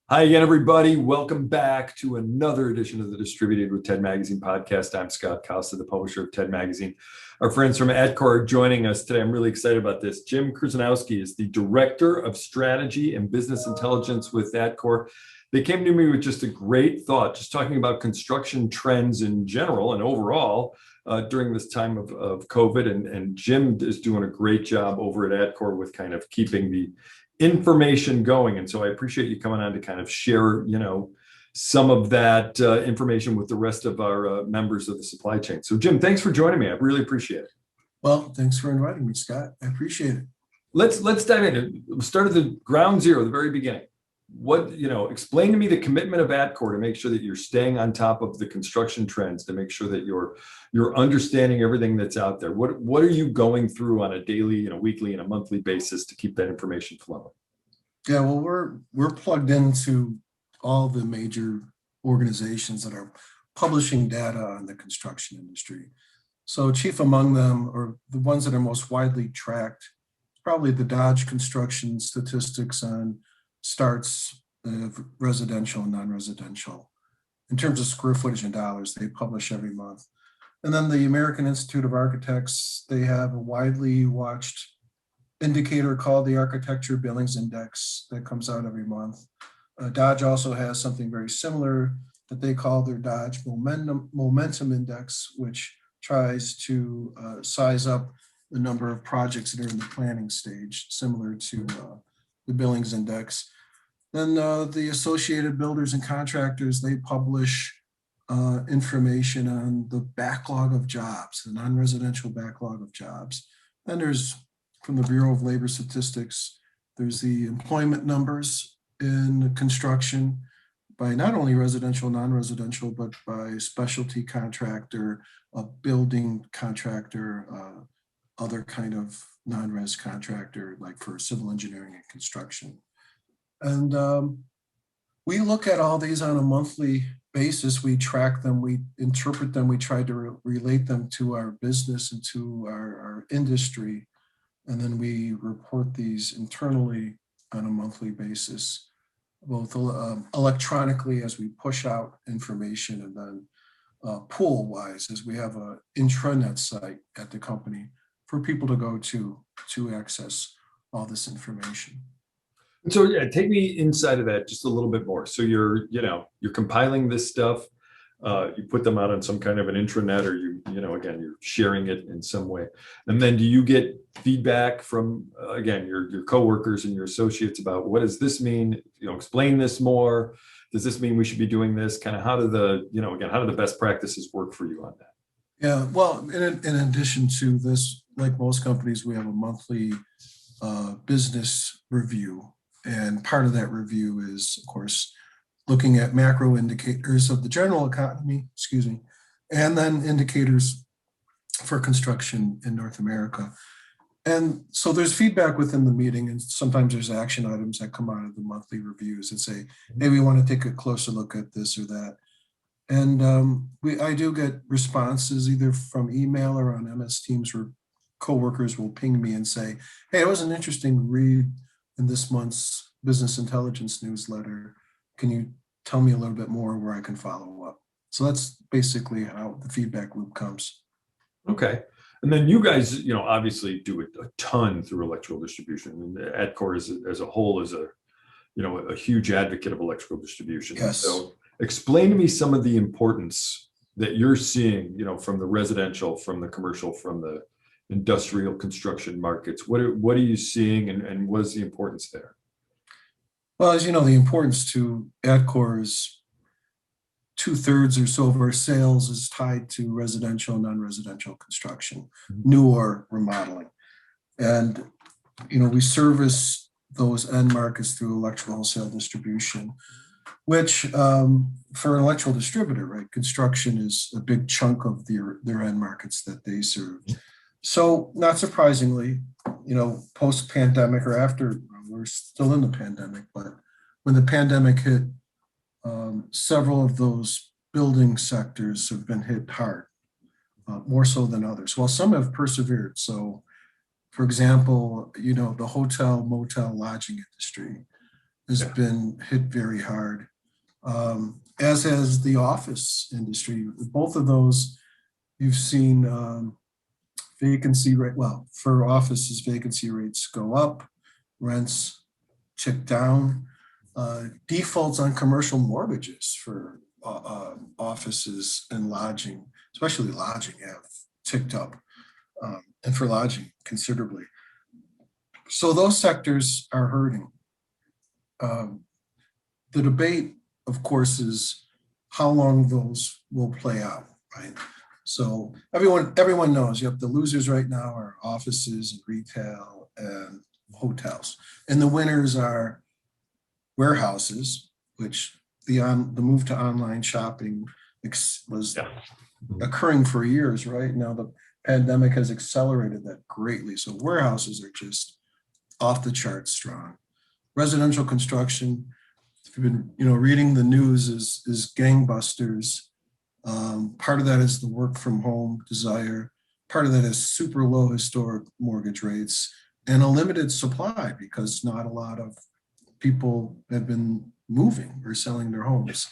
Hi again, everybody. Welcome back to another edition of the Distributed with TED Magazine podcast. I'm Scott Costa, the publisher of TED Magazine. Our friends from Atkore are joining us today. I'm really excited about this. Jim Krzyzanowski is the Director of Strategy and Business Intelligence with Atkore. They came to me with just a great thought, just talking about construction trends in general and overall during this time of COVID. And Jim is doing a great job over at Atkore with kind of keeping the information going. And so I appreciate you coming on to kind of share, some of that information with the rest of our members of the supply chain. So Jim, thanks for joining me. I really appreciate it. Well, thanks for inviting me, Scott. I appreciate it. Let's dive in. We'll start at the ground zero, the very beginning. Explain to me the commitment of Atkore to make sure that you're staying on top of the construction trends, to make sure that you're understanding everything that's out there. What are you going through on a daily, weekly, and a monthly basis to keep that information flowing? Yeah, well, we're plugged into all the major organizations that are publishing data on the construction industry. So chief among them, or the ones that are most widely tracked, probably the Dodge Construction Statistics on starts of residential and non-residential. In terms of square footage and dollars, they publish every month. And then the American Institute of Architects, they have a widely watched indicator called the Architecture Billings Index that comes out every month. Dodge also has something very similar that they call their Dodge Momentum Index, which tries to size up the number of projects that are in the planning stage, similar to the Billings Index. Then the Associated Builders and Contractors, they publish information on the backlog of jobs, the non-residential backlog of jobs. Then there's, from the Bureau of Labor Statistics, there's the employment numbers in construction by not only residential, non-residential, but by specialty contractor, a building contractor, other kind of non-res contractor, like for civil engineering and construction. And we look at all these on a monthly basis. We track them, we interpret them, we try to relate them to our business and to our industry. And then we report these internally on a monthly basis, both electronically as we push out information, and then pool-wise, as we have an intranet site at the company for people to go to access all this information. So yeah, take me inside of that just a little bit more. So you're compiling this stuff, you put them out on some kind of an intranet, or again, you're sharing it in some way. And then do you get feedback from, again, your coworkers and your associates about what does this mean? Explain this more. Does this mean we should be doing this? Kind of how do the best practices work for you on that? Yeah, well, in addition to this, like most companies, we have a monthly business review. And part of that review is, of course, looking at macro indicators of the general economy, and then indicators for construction in North America. And so there's feedback within the meeting, and sometimes there's action items that come out of the monthly reviews that say, hey, we want to take a closer look at this or that. And I do get responses either from email or on MS Teams, where coworkers will ping me and say, hey, it was an interesting read in this month's business intelligence newsletter. Can you tell me a little bit more where I can follow up? So that's basically how the feedback loop comes. Okay. And then you guys, obviously do a ton through electrical distribution. And Atkore as a whole is a huge advocate of electrical distribution. Yes. So explain to me some of the importance that you're seeing, from the residential, from the commercial, from the industrial construction markets. What are you seeing, and what is the importance there? Well, as you know, the importance to Atkore is 2/3 or so of our sales is tied to residential, non-residential construction, new or remodeling. And, we service those end markets through electrical wholesale distribution, which for an electrical distributor, right, construction is a big chunk of their end markets that they serve. So not surprisingly, post-pandemic, or after, we're still in the pandemic, but when the pandemic hit, several of those building sectors have been hit hard, more so than others. Well, some have persevered. So, for example, the hotel, motel, lodging industry, has been hit very hard, as has the office industry. Both of those, you've seen vacancy rate, well, for offices, vacancy rates go up, rents tick down, defaults on commercial mortgages for offices and lodging, especially lodging, have ticked up, and for lodging considerably. So those sectors are hurting. The debate, of course, is how long those will play out, right? So everyone knows you have the losers right now are offices and retail and hotels, and the winners are warehouses, which the move to online shopping was occurring for years, right? Now the pandemic has accelerated that greatly. So warehouses are just off the charts strong. Residential construction, if you've been reading the news, is gangbusters. Part of that is the work from home desire. Part of that is super low historic mortgage rates and a limited supply because not a lot of people have been moving or selling their homes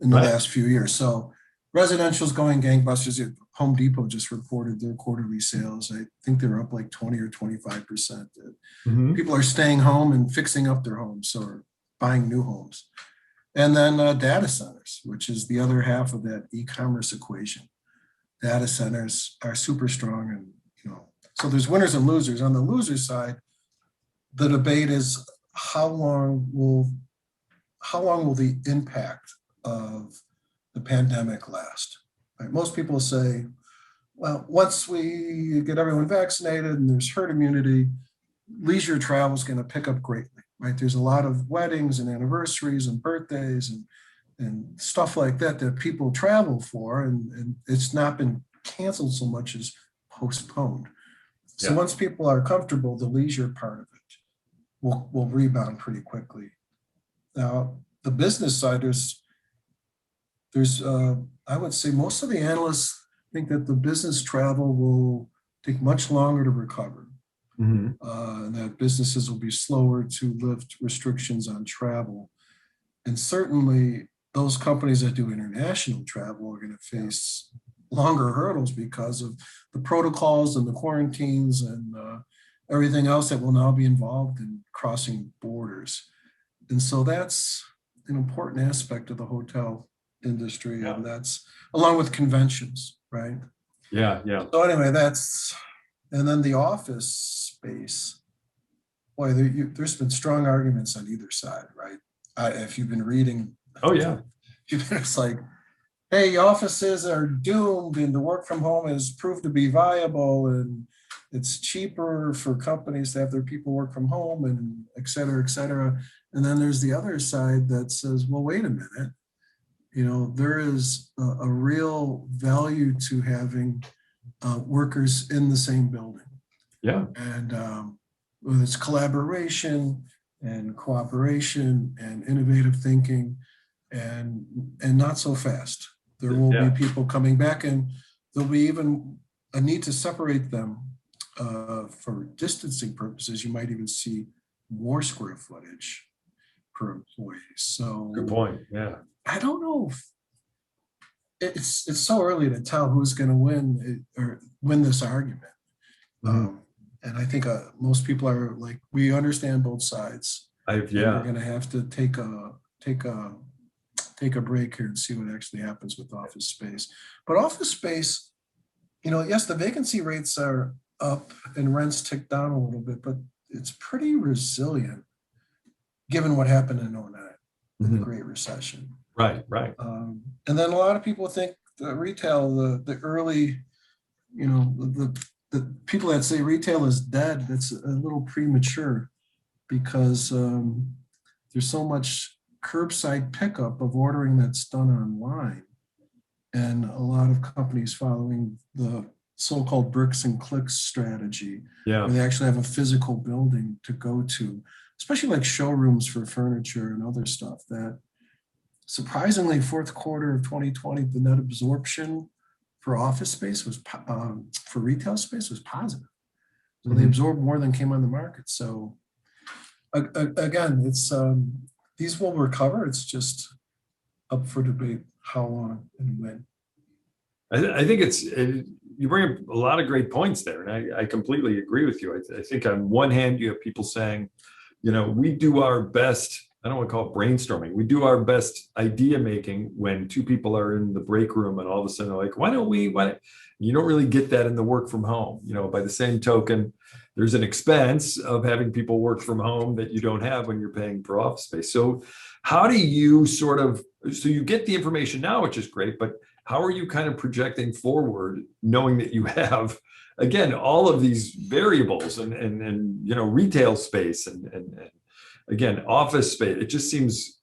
in the last few years. So residential is going gangbusters. Home Depot just reported their quarterly sales. I think they're up like 20 or 25%. People are staying home and fixing up their homes or buying new homes. And then data centers, which is the other half of that e-commerce equation. Data centers are super strong, and so there's winners and losers. On the loser side, the debate is how long will the impact of the pandemic last? Right? Most people say, well, once we get everyone vaccinated and there's herd immunity, leisure travel is going to pick up greatly. Right? There's a lot of weddings and anniversaries and birthdays and stuff like that people travel for, and it's not been canceled so much as postponed. So once people are comfortable, the leisure part of it will rebound pretty quickly. Now, the business side, there's I would say most of the analysts think that the business travel will take much longer to recover. And that businesses will be slower to lift restrictions on travel. And certainly those companies that do international travel are going to face longer hurdles because of the protocols and the quarantines and everything else that will now be involved in crossing borders. And so that's an important aspect of the hotel industry. And that's along with conventions, right? So anyway, and then the office space, boy, there's been strong arguments on either side, right? If you've been reading, it's like, hey, offices are doomed and the work from home has proved to be viable and it's cheaper for companies to have their people work from home and et cetera, et cetera. And then there's the other side that says, well, wait a minute, there is a real value to having workers in the same building. And whether it's collaboration and cooperation and innovative thinking and not so fast. There will be people coming back, and there'll be even a need to separate them for distancing purposes. You might even see more square footage per employee. So good point. I don't know if it's so early to tell who's going to win this argument. And I think most people are like, we understand both sides. We're going to have to take a break here and see what actually happens with office space. But office space, yes, the vacancy rates are up and rents tick down a little bit, but it's pretty resilient given what happened in 2009, in the Great Recession. Right. And then a lot of people think the retail, the early, the people that say retail is dead, that's a little premature because there's so much curbside pickup of ordering that's done online. And a lot of companies following the so-called bricks and clicks strategy, where they actually have a physical building to go to, especially like showrooms for furniture and other stuff that surprisingly, fourth quarter of 2020, the net absorption for office space was, for retail space was positive. So they absorbed more than came on the market. So again, it's these will recover. It's just up for debate how long and when. I think you bring up a lot of great points there, and I completely agree with you. I think on one hand, you have people saying, we do our best. I don't want to call it brainstorming. We do our best idea making when two people are in the break room, and all of a sudden they're like, why don't we? You don't really get that in the work from home. By the same token, there's an expense of having people work from home that you don't have when you're paying for office space. So how do you so you get the information now, which is great, but how are you kind of projecting forward, knowing that you have, again, all of these variables and retail space and again, office space? It just seems,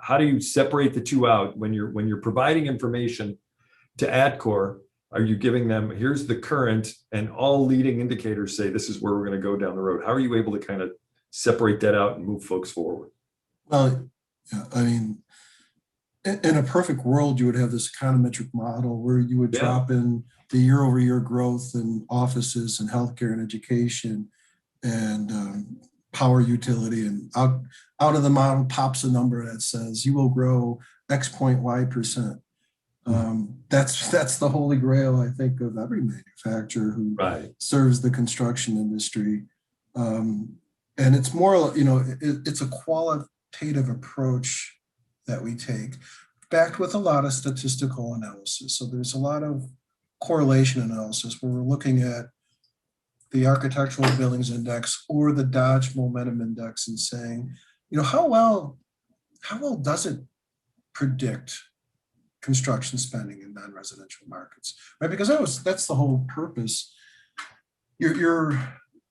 how do you separate the two out when you're providing information to Atkore? Are you giving them, here's the current, and all leading indicators say this is where we're going to go down the road? How are you able to kind of separate that out and move folks forward? Well, yeah, I mean, in a perfect world, you would have this econometric model where you would drop in the year-over-year growth in offices and healthcare and education and power utility, and out of the model pops a number that says you will grow X point Y%. That's the holy grail, I think, of every manufacturer who serves the construction industry. And it's more, it's a qualitative approach that we take, backed with a lot of statistical analysis. So there's a lot of correlation analysis where we're looking at the Architectural Billings Index or the Dodge Momentum Index and saying, how well does it predict construction spending in non-residential markets, right? Because that's the whole purpose. Your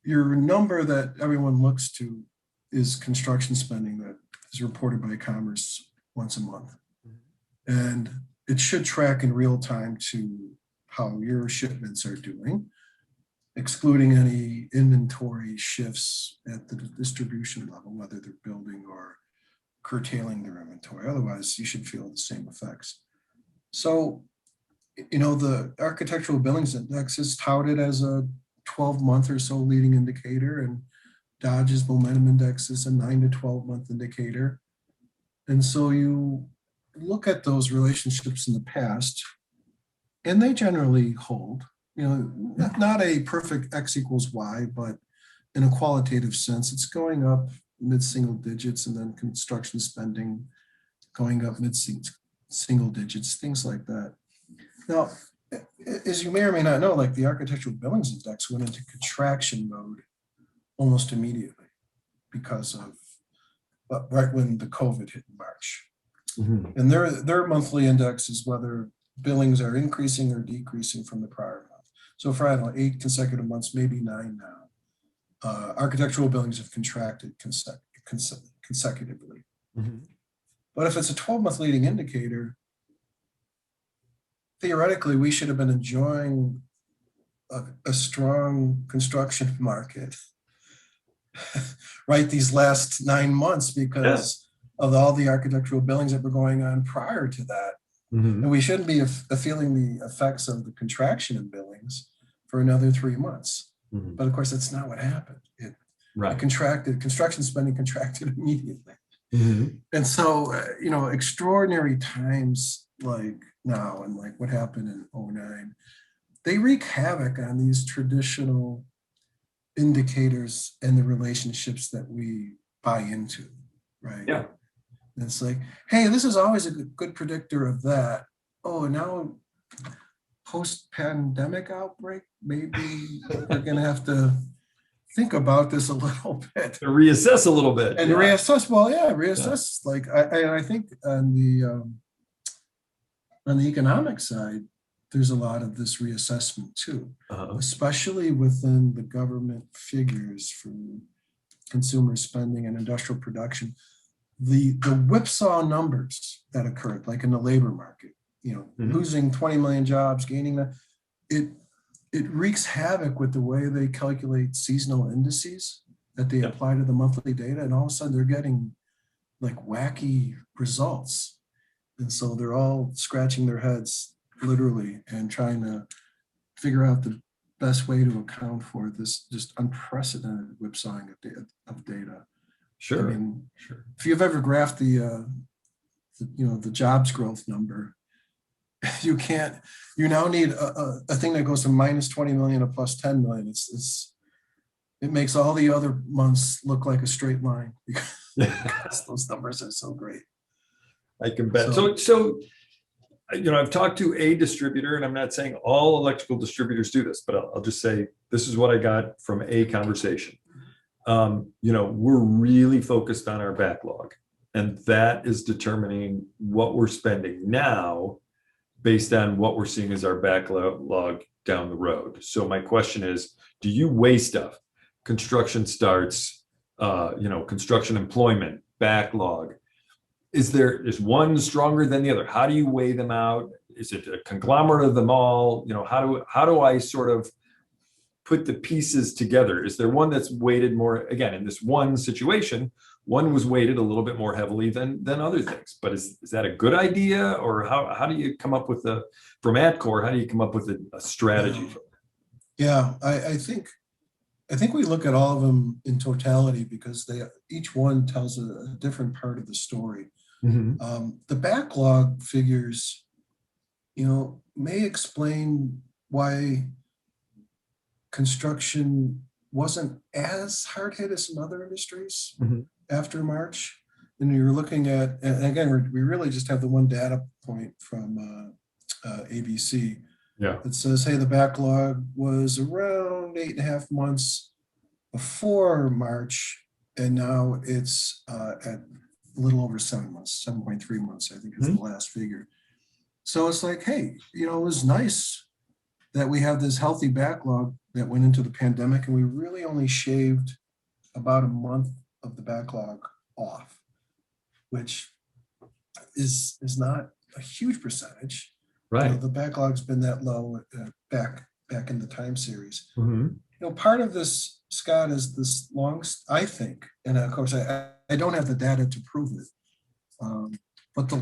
number that everyone looks to is construction spending that is reported by Commerce once a month. And it should track in real time to how your shipments are doing, excluding any inventory shifts at the distribution level, whether they're building or curtailing their inventory. Otherwise, you should feel the same effects. So, the Architectural Billings Index is touted as a 12-month or so leading indicator, and Dodge's Momentum Index is a 9 to 12-month indicator. And so you look at those relationships in the past, and they generally hold, not a perfect X equals Y, but in a qualitative sense, it's going up mid-single digits, and then construction spending going up mid-single digits, things like that. Now, as you may or may not know, like the Architectural Billings Index went into contraction mode almost immediately because of right when the COVID hit in March. And their monthly index is whether billings are increasing or decreasing from the prior month. So for, 8 consecutive months, maybe 9 now, architectural billings have contracted consecutively. But if it's a 12-month leading indicator, theoretically, we should have been enjoying a strong construction market, right, these last 9 months because of all the architectural billings that were going on prior to that. And we shouldn't be feeling the effects of the contraction in billings for another 3 months. But of course, that's not what happened. It contracted, construction spending contracted immediately. And so, extraordinary times like now and like what happened in 2009, they wreak havoc on these traditional indicators and the relationships that we buy into, right? And it's like, hey, this is always a good predictor of that. Oh, and now post-pandemic outbreak, maybe we're going to have to think about this a little bit. To reassess a little bit. And reassess, reassess. Like, I think on the economic side, there's a lot of this reassessment too, especially within the government figures for consumer spending and industrial production. The whipsaw numbers that occurred, like in the labor market, losing 20 million jobs, gaining that, it wreaks havoc with the way they calculate seasonal indices that they apply to the monthly data. And all of a sudden they're getting like wacky results. And so they're all scratching their heads literally and trying to figure out the best way to account for this just unprecedented whipsawing of data. Sure. I mean, Sure. if you've ever graphed the jobs growth number, you now need a thing that goes from minus 20 million to plus 10 million. It makes all the other months look like a straight line because those numbers are so great. I can bet. So, I've talked to a distributor, and I'm not saying all electrical distributors do this, but I'll just say this is what I got from a conversation. We're really focused on our backlog, and that is determining what we're spending now based on what we're seeing as our backlog down the road. So my question is, do you weigh stuff? Construction starts, construction employment, backlog. Is one stronger than the other? How do you weigh them out? Is it a conglomerate of them all? How do I sort of put the pieces together? Is there one that's weighted more, again, in this one situation, one was weighted a little bit more heavily than other things, but is that a good idea? Or how do you come up with from Atkore, how do you come up with a strategy? Yeah, I think we look at all of them in totality because each one tells a different part of the story. Mm-hmm. The backlog figures, may explain why construction wasn't as hard hit as some other industries after March. And you're looking at, and again, we really just have the one data point from ABC that says, hey, the backlog was around 8.5 months before March, and now it's at a little over 7 months, 7.3 months, I think is the last figure. So it's like, hey, it was nice that we have this healthy backlog that went into the pandemic, and we really only shaved about a month of the backlog off, which is not a huge percentage. Right. The backlog's been that low back in the time series. Mm-hmm. Part of this, Scott, is this I think, and of course I don't have the data to prove it, but the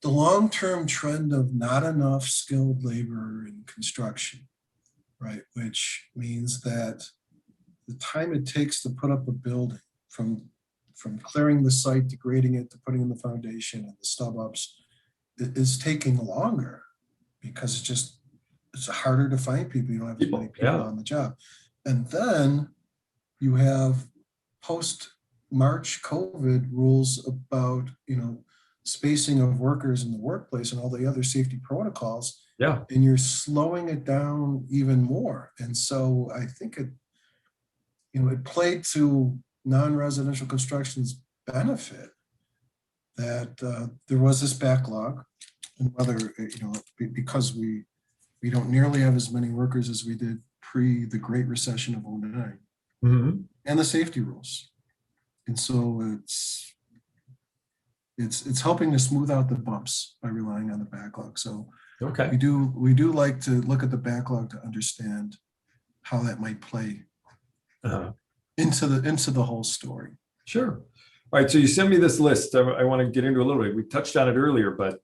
long-term trend of not enough skilled labor in construction, right? Which means that the time it takes to put up a building from clearing the site to grading it to putting in the foundation and the stub ups is taking longer because it's harder to find people. You don't have as many people on the job. And then you have post-March COVID rules about, spacing of workers in the workplace and all the other safety protocols. Yeah. And you're slowing it down even more. And so I think it played to non-residential construction's benefit that there was this backlog, and whether, because we don't nearly have as many workers as we did pre the Great Recession of 2009 and the safety rules. And so it's helping to smooth out the bumps by relying on the backlog. So we do like to look at the backlog to understand how that might play into the whole story. Sure. All right. So you sent me this list. I want to get into a little bit. We touched on it earlier, but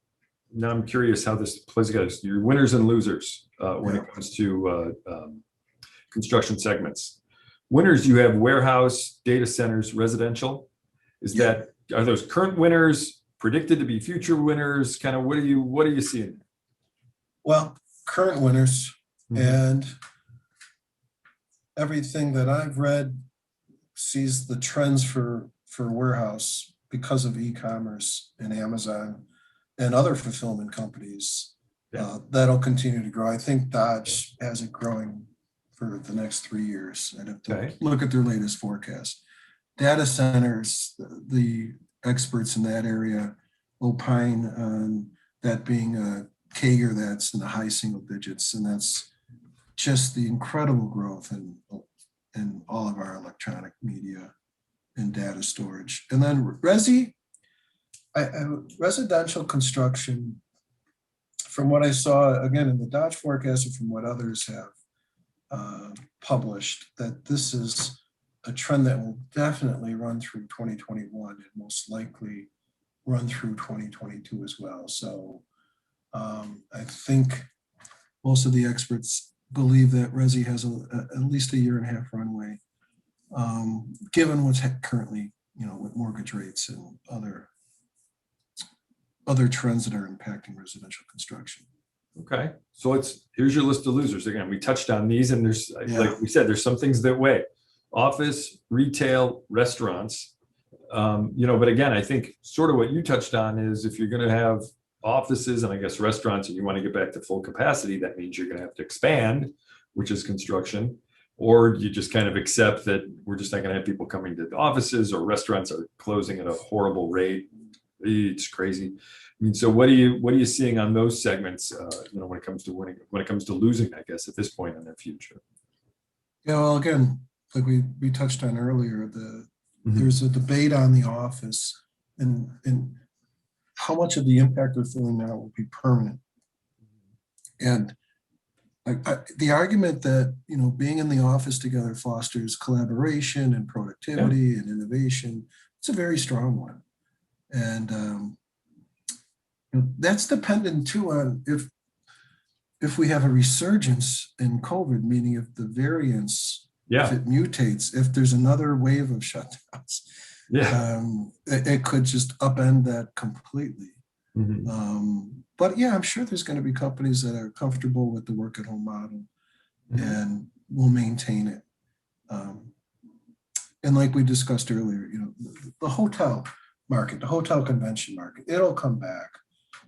now I'm curious how this plays together. So your winners and losers when it comes to construction segments. Winners, you have warehouse, data centers, residential. Are those current winners, predicted to be future winners? Kind of what are you seeing? Well, current winners, and everything that I've read sees the trends for warehouse because of e-commerce and Amazon and other fulfillment companies. That'll continue to grow. I think Dodge has it growing for the next 3 years. I'd have to look at their latest forecast. Data centers, the experts in that area opine on that being a CAGR that's in the high single digits, and that's just the incredible growth in all of our electronic media and data storage. And then residential construction, from what I saw, again, in the Dodge forecast and from what others have published, that this is a trend that will definitely run through 2021 and most likely run through 2022 as well. So I think most of the experts believe that Resi has at least a 1.5 year runway given what's currently, with mortgage rates and other trends that are impacting residential construction. Okay, so here's your list of losers. Again, we touched on these, and there's, Yeah. like we said, there's some things that weigh: office, retail, restaurants. But again, I think sort of what you touched on is if you're going to have offices and I guess restaurants and you want to get back to full capacity, that means you're going to have to expand, which is construction, or you just kind of accept that we're just not going to have people coming to the offices, or restaurants are closing at a horrible rate. It's crazy. I mean, so what are you seeing on those segments? When it comes to winning, when it comes to losing, I guess at this point in their future. Yeah, well, again, like we touched on earlier, Mhm. there's a debate on the office and how much of the impact we're feeling now will be permanent. And the argument that being in the office together fosters collaboration and productivity and innovation, it's a very strong one. And that's dependent too on if we have a resurgence in COVID, meaning if the variants, if it mutates, if there's another wave of shutdowns, it could just upend that completely. But yeah, I'm sure there's going to be companies that are comfortable with the work at home model and will maintain it. And like we discussed earlier, the hotel market, the hotel convention market, it'll come back.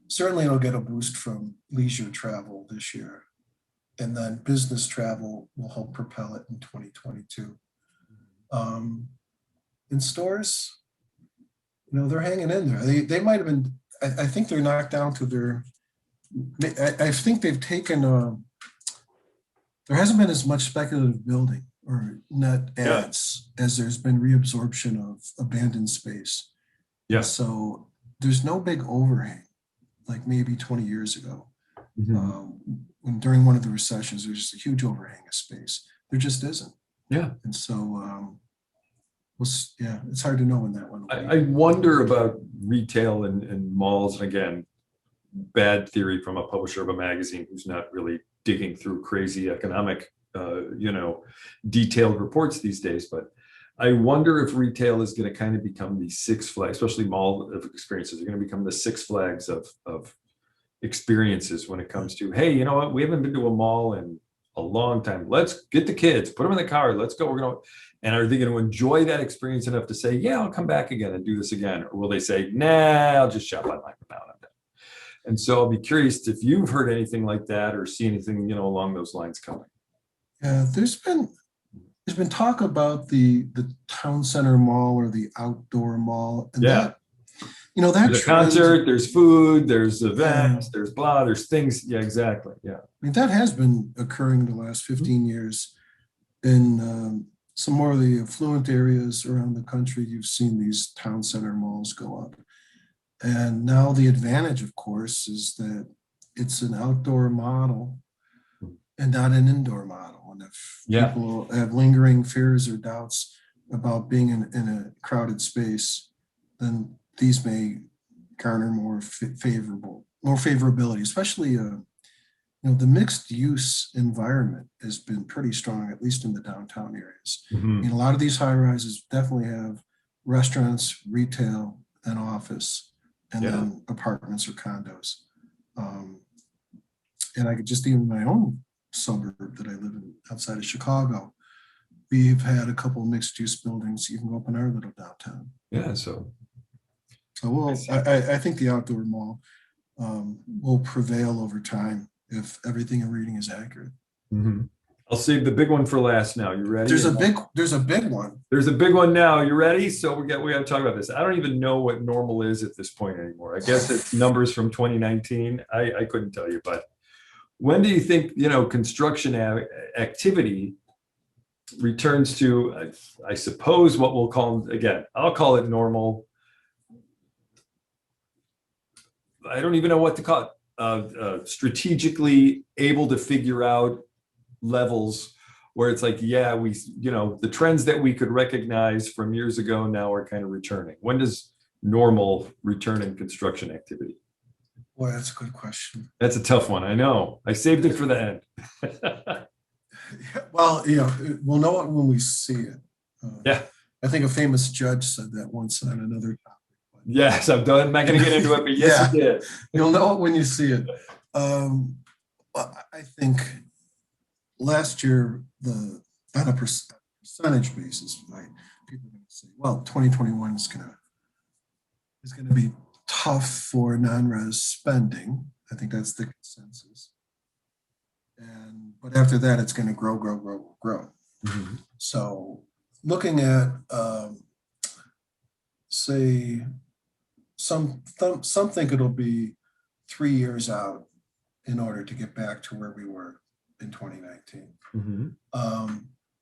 Certainly it'll get a boost from leisure travel this year. And then business travel will help propel it in 2022. In stores, they're hanging in there. They might have been, I think they're knocked down to their, I think they've taken, there hasn't been as much speculative building or net ads as there's been reabsorption of abandoned space. Yeah. So there's no big overhang like maybe 20 years ago. When during one of the recessions, there's just a huge overhang of space. There just isn't. Yeah. And so, it's hard to know when that one will be. I wonder about retail and malls. And again, bad theory from a publisher of a magazine who's not really digging through crazy economic, detailed reports these days. But I wonder if retail is going to kind of become the Six Flags, especially mall experiences, are going to become the Six Flags of experiences when it comes to, hey, you know what? We haven't been to a mall in a long time. Let's get the kids, put them in the car. Let's go. And are they going to enjoy that experience enough to say, yeah, I'll come back again and do this again? Or will they say, nah, I'll just shop online for now. And so I'll be curious if you've heard anything like that or see anything, along those lines coming. Yeah, there's been talk about the town center mall or the outdoor mall. And that there's a concert, there's food, there's events, there's blah, there's things. Yeah, exactly. Yeah. I mean, that has been occurring the last 15 years in some more of the affluent areas around the country. You've seen these town center malls go up. And now the advantage, of course, is that it's an outdoor model and not an indoor model. And if people have lingering fears or doubts about being in a crowded space, then these may garner more favorability, especially the mixed use environment has been pretty strong, at least in the downtown areas. A lot of these high rises definitely have restaurants, retail, and office, and then apartments or condos. And I could just, even my own suburb that I live in outside of Chicago, we've had a couple of mixed use buildings even go up in our little downtown. Yeah, so I think the outdoor mall will prevail over time if everything in reading is accurate. I'll save the big one for last now. You ready? There's a big one. There's a big one now. You ready? So we got to talk about this. I don't even know what normal is at this point anymore. I guess it's numbers from 2019. I couldn't tell you, but when do you think, construction activity returns to, I suppose, what we'll call, again, I'll call it normal. I don't even know what to call it. Strategically able to figure out levels where it's like, the trends that we could recognize from years ago now are kind of returning. When does normal return in construction activity? Boy, that's a good question. That's a tough one. I know. I saved it for the end. Well, we'll know it when we see it. Yeah. I think a famous judge said that once on another topic. Yes, I'm done. I'm not going to get into it, but yes, Yeah. it did. You'll know it when you see it. I think last year, on a percentage basis, right, people are going to say, well, 2021 is going to be tough for non-res spending. I think that's the consensus. But after that, it's going to grow. Mhm. So looking at, say, some think it'll be 3 years out in order to get back to where we were in 2019. Mhm.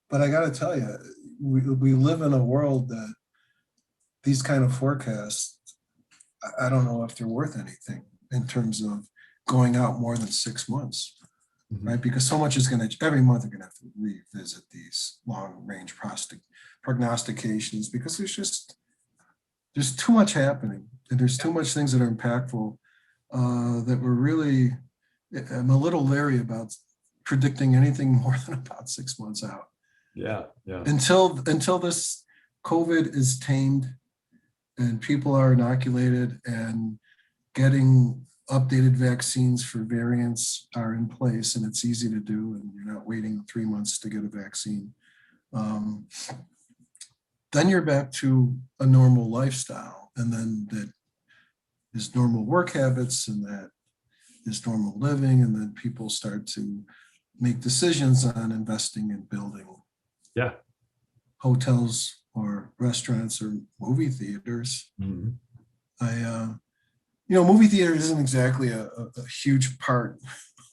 But I got to tell you, we live in a world that these kind of forecasts, I don't know if they're worth anything in terms of going out more than 6 months, Mhm. right? Because so much is every month they're going to have to revisit these long range prognostications because there's too much happening and there's too much things that are impactful that we're really, I'm a little leery about predicting anything more than about 6 months out. Yeah. Until this COVID is tamed and people are inoculated and getting updated vaccines for variants are in place and it's easy to do and you're not waiting 3 months to get a vaccine. Then you're back to a normal lifestyle and then that is normal work habits and that is normal living and then people start to make decisions on investing in building hotels or restaurants or movie theaters. Mhm. Movie theater isn't exactly a huge part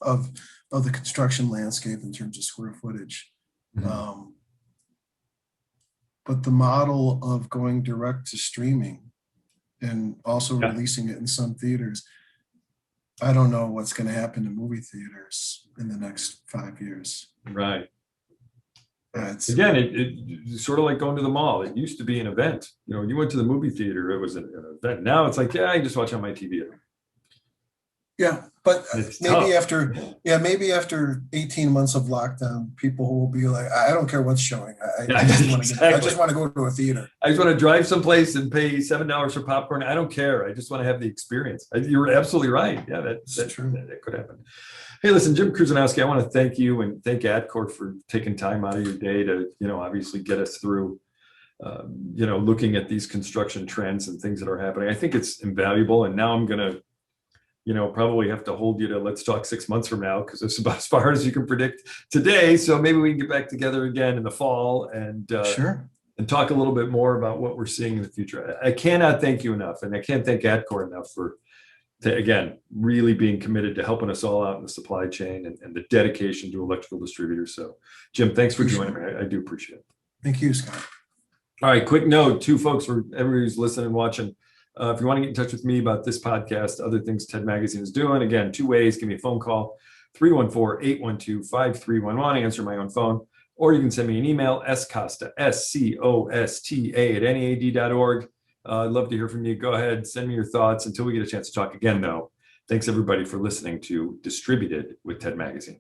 of the construction landscape in terms of square footage. Mhm. But the model of going direct to streaming and also Yeah. releasing it in some theaters, I don't know what's going to happen to movie theaters in the next 5 years. Right. Again, It's sort of like going to the mall. It used to be an event. You went to the movie theater, it was an event. Now it's like, I just watch on my TV. yeah, but It's maybe tough. after 18 months of lockdown, people will be like, I don't care what's showing. I Yeah, just want to go to a theater. I just want to drive someplace and pay $7 for popcorn. I don't care. I just want to have the experience. You're absolutely right. Yeah, that's true. That could happen. Hey, listen, Jim Kruzanowski, I want to thank you and thank Atkore for taking time out of your day to, obviously get us through, looking at these construction trends and things that are happening. I think it's invaluable. And now I'm going to, probably have to hold you to let's talk 6 months from now because it's about as far as you can predict today. So maybe we can get back together again in the fall and Sure. And talk a little bit more about what we're seeing in the future. I cannot thank you enough, and I can't thank Atkore enough for, again, really being committed to helping us all out in the supply chain and the dedication to electrical distributors. So, Jim, thanks for joining me. I do appreciate it. Thank you, Scott. All right, quick note, too, folks, for everybody who's listening and watching. If you want to get in touch with me about this podcast, other things TED Magazine is doing, again, 2 ways. Give me a phone call, 314-812-5311. Answer my own phone. Or you can send me an email, scosta, SCOSTA @NEAD.org. I'd love to hear from you. Go ahead, send me your thoughts. Until we get a chance to talk again, though, thanks everybody for listening to Distributed with TED Magazine.